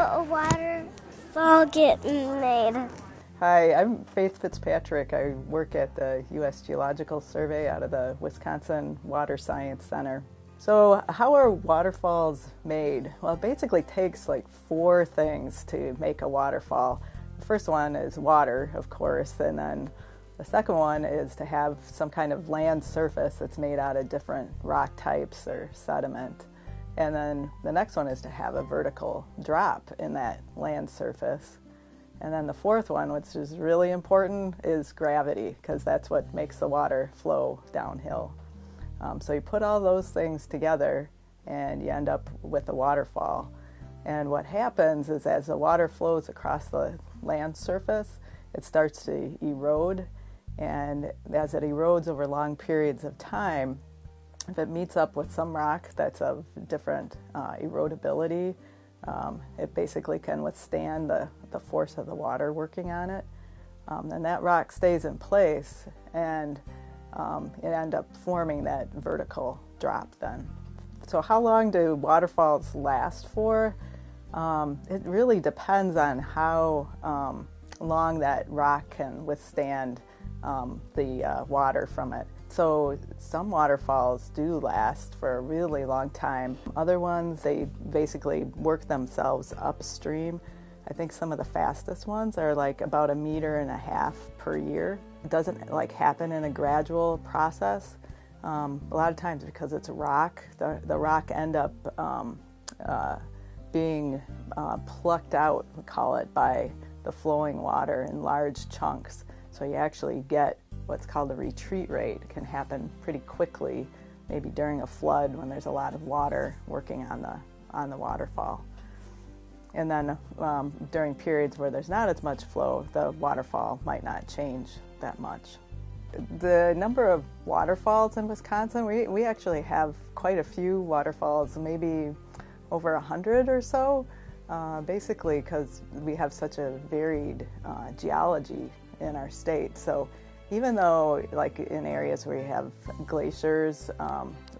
a waterfall get made? Hi, I'm Faith Fitzpatrick. I work at the U.S. Geological Survey out of the Wisconsin Water Science Center. So how are waterfalls made? Well, it basically takes like 4 things to make a waterfall. The first one is water, of course, and then the second one is to have some kind of land surface that's made out of different rock types or sediment. And then the next one is to have a vertical drop in that land surface. And then the fourth one, which is really important, is gravity, because that's what makes the water flow downhill. So you put all those things together and you end up with a waterfall. And what happens is as the water flows across the land surface, it starts to erode. And as it erodes over long periods of time, if it meets up with some rock that's of different erodibility, it basically can withstand the force of the water working on it. And that rock stays in place, and it ends up forming that vertical drop then. So how long do waterfalls last for? It really depends on how long that rock can withstand the water from it. So some waterfalls do last for a really long time. Other ones, they basically work themselves upstream. I think some of the fastest ones are like about 1.5 meters per year. It doesn't like happen in a gradual process. A lot of times because it's a rock, the rock end up being plucked out, we call it, by the flowing water in large chunks. So you actually get what's called a retreat rate. It can happen pretty quickly, maybe during a flood when there's a lot of water working on the waterfall. And then during periods where there's not as much flow, the waterfall might not change that much. The number of waterfalls in Wisconsin, we actually have quite a few waterfalls, maybe over 100 or so, basically because we have such a varied geology in our state. So even though like in areas where you have glaciers,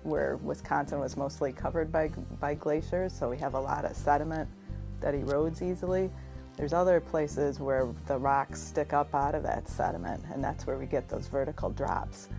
where Wisconsin was mostly covered by glaciers, so we have a lot of sediment that erodes easily, there's other places where the rocks stick up out of that sediment, and that's where we get those vertical drops.